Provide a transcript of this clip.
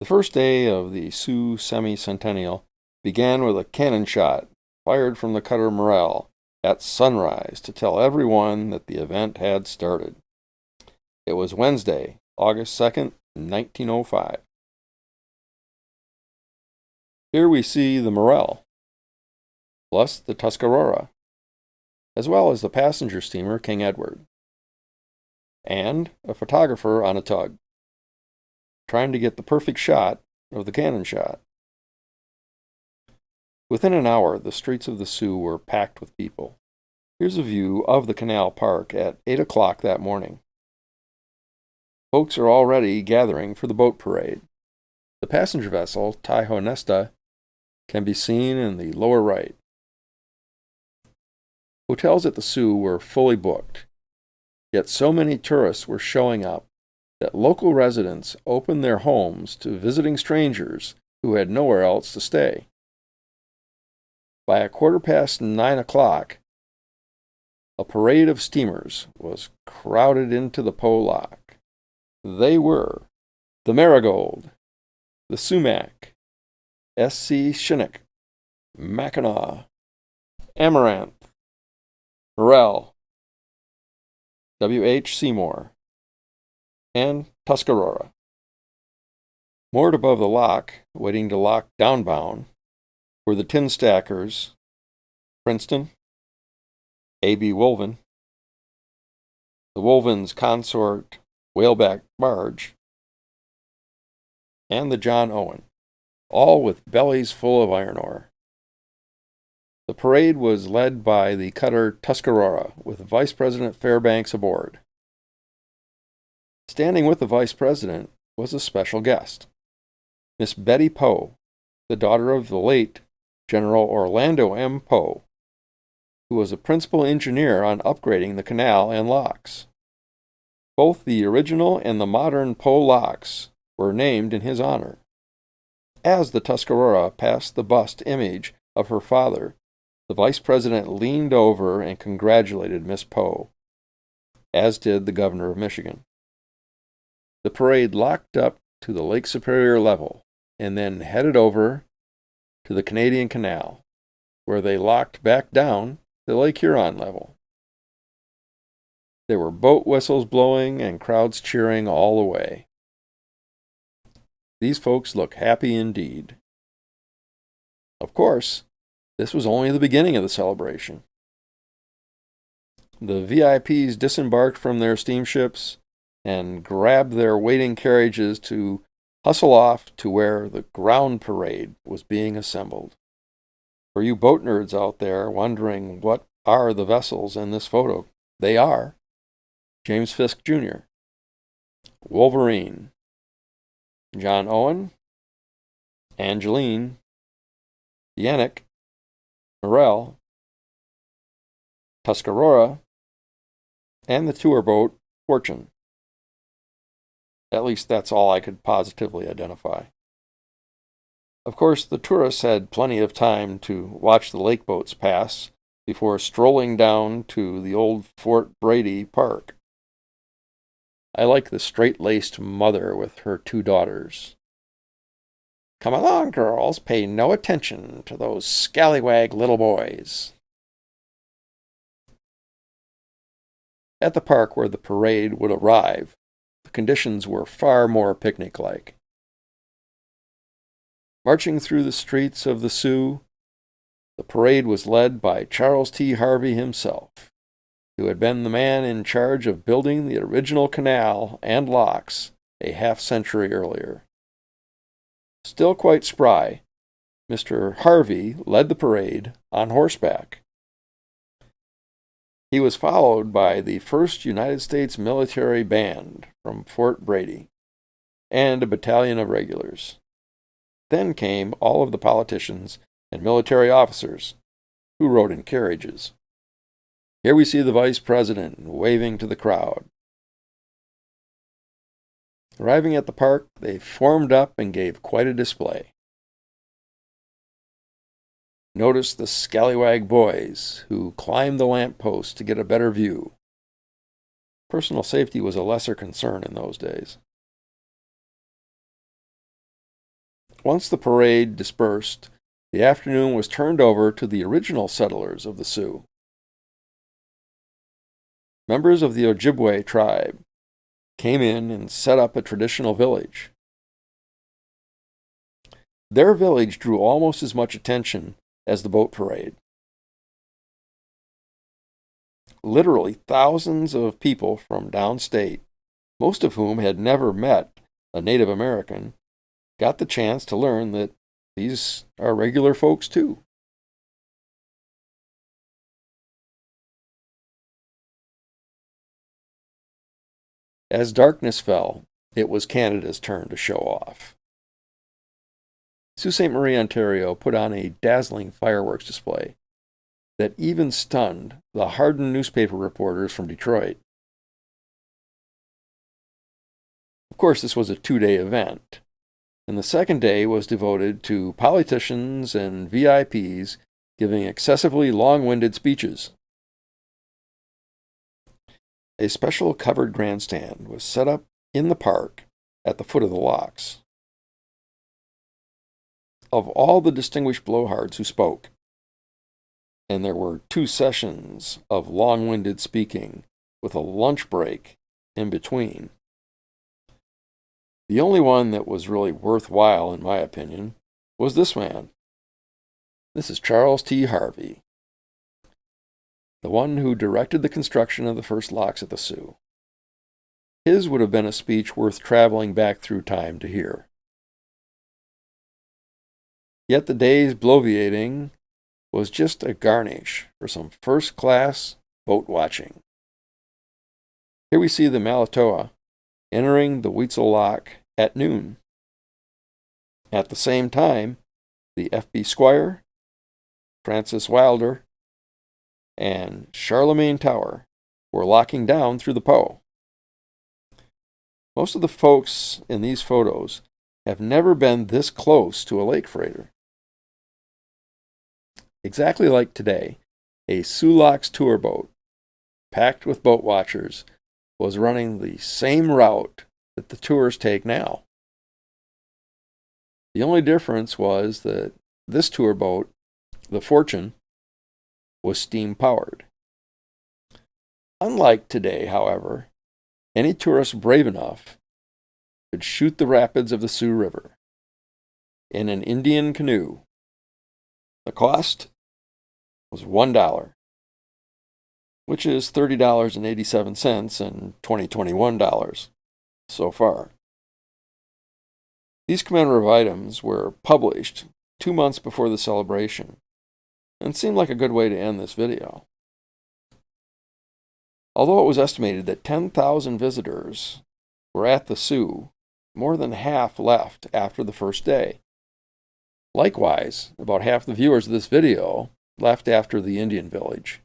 The first day of the Sioux semi-centennial began with a cannon shot fired from the cutter Morel at sunrise to tell everyone that the event had started. It was Wednesday, August 2nd, 1905. Here we see the Morel, plus the Tuscarora, as well as the passenger steamer King Edward, and a photographer on a tug, trying to get the perfect shot of the cannon shot. Within an hour, the streets of the Sioux were packed with people. Here's a view of the canal park at 8 o'clock that morning. Folks are already gathering for the boat parade. The passenger vessel, Honesta, can be seen in the lower right. Hotels at the Sioux were fully booked, yet so many tourists were showing up that local residents opened their homes to visiting strangers who had nowhere else to stay. By 9:15 o'clock, a parade of steamers was crowded into the Po Lock. They were the Marigold, the Sumac, S.C. Chinook, Mackinac, Amaranth, Morel, W.H. Seymour, and Tuscarora. Moored above the lock, waiting to lock downbound, were the tin stackers, Princeton, A.B. Wolven, the Wolven's consort whaleback barge, and the John Owen, all with bellies full of iron ore. The parade was led by the cutter Tuscarora, with Vice President Fairbanks aboard. Standing with the Vice President was a special guest, Miss Betty Poe, the daughter of the late General Orlando M. Poe, who was a principal engineer on upgrading the canal and locks. Both the original and the modern Poe locks were named in his honor. As the Tuscarora passed the bust image of her father, the Vice President leaned over and congratulated Miss Poe, as did the Governor of Michigan. The parade locked up to the Lake Superior level and then headed over to the Canadian Canal, where they locked back down to Lake Huron level. There were boat whistles blowing and crowds cheering all the way. These folks look happy indeed. Of course, this was only the beginning of the celebration. The VIPs disembarked from their steamships and grabbed their waiting carriages to hustle off to where the ground parade was being assembled. For you boat nerds out there wondering what are the vessels in this photo, they are James Fisk Jr., Wolverine, John Owen, Angeline, Yannick, Morel, Tuscarora, and the tour boat Fortune. At least that's all I could positively identify. Of course, the tourists had plenty of time to watch the lake boats pass before strolling down to the old Fort Brady Park. I like the straight-laced mother with her two daughters. "Come along, girls, pay no attention to those scallywag little boys." At the park where the parade would arrive, the conditions were far more picnic-like. Marching through the streets of the Sioux, the parade was led by Charles T. Harvey himself, who had been the man in charge of building the original canal and locks a half-century earlier. Still quite spry, Mr. Harvey led the parade on horseback. He was followed by the 1st United States Military Band from Fort Brady and a battalion of regulars. Then came all of the politicians and military officers who rode in carriages. Here we see the Vice President waving to the crowd. Arriving at the park, they formed up and gave quite a display. Notice the scallywag boys who climbed the lamp post to get a better view. Personal safety was a lesser concern in those days. Once the parade dispersed, the afternoon was turned over to the original settlers of the Sioux. Members of the Ojibwe tribe came in and set up a traditional village. Their village drew almost as much attention as the boat parade. Literally thousands of people from downstate, most of whom had never met a Native American, got the chance to learn that these are regular folks too. As darkness fell, it was Canada's turn to show off. Sault Saint Marie, Ontario put on a dazzling fireworks display that even stunned the hardened newspaper reporters from Detroit. Of course, this was a 2-day event, and the second day was devoted to politicians and VIPs giving excessively long-winded speeches. A special covered grandstand was set up in the park at the foot of the locks. Of all the distinguished blowhards who spoke, and there were 2 sessions of long-winded speaking with a lunch break in between, the only one that was really worthwhile, in my opinion, was this man. This is Charles T. Harvey, the one who directed the construction of the first locks at the Sioux. His would have been a speech worth traveling back through time to hear. Yet the day's bloviating was just a garnish for some first-class boat watching. Here we see the Maletoa entering the Wetzel Lock at noon. At the same time, the F.B. Squire, Francis Wilder, and Charlemagne Tower were locking down through the Po. Most of the folks in these photos have never been this close to a lake freighter. Exactly like today, a Sioux Locks tour boat, packed with boat watchers, was running the same route that the tours take now. The only difference was that this tour boat, the Fortune, was steam-powered. Unlike today, however, any tourist brave enough could shoot the rapids of the Sioux River in an Indian canoe. The cost was $1, which is $30.87 in 2021 dollars so far. These commemorative items were published 2 months before the celebration and seemed like a good way to end this video. Although it was estimated that 10,000 visitors were at the Sioux, more than half left after the first day. Likewise, about half the viewers of this video left after the Indian village.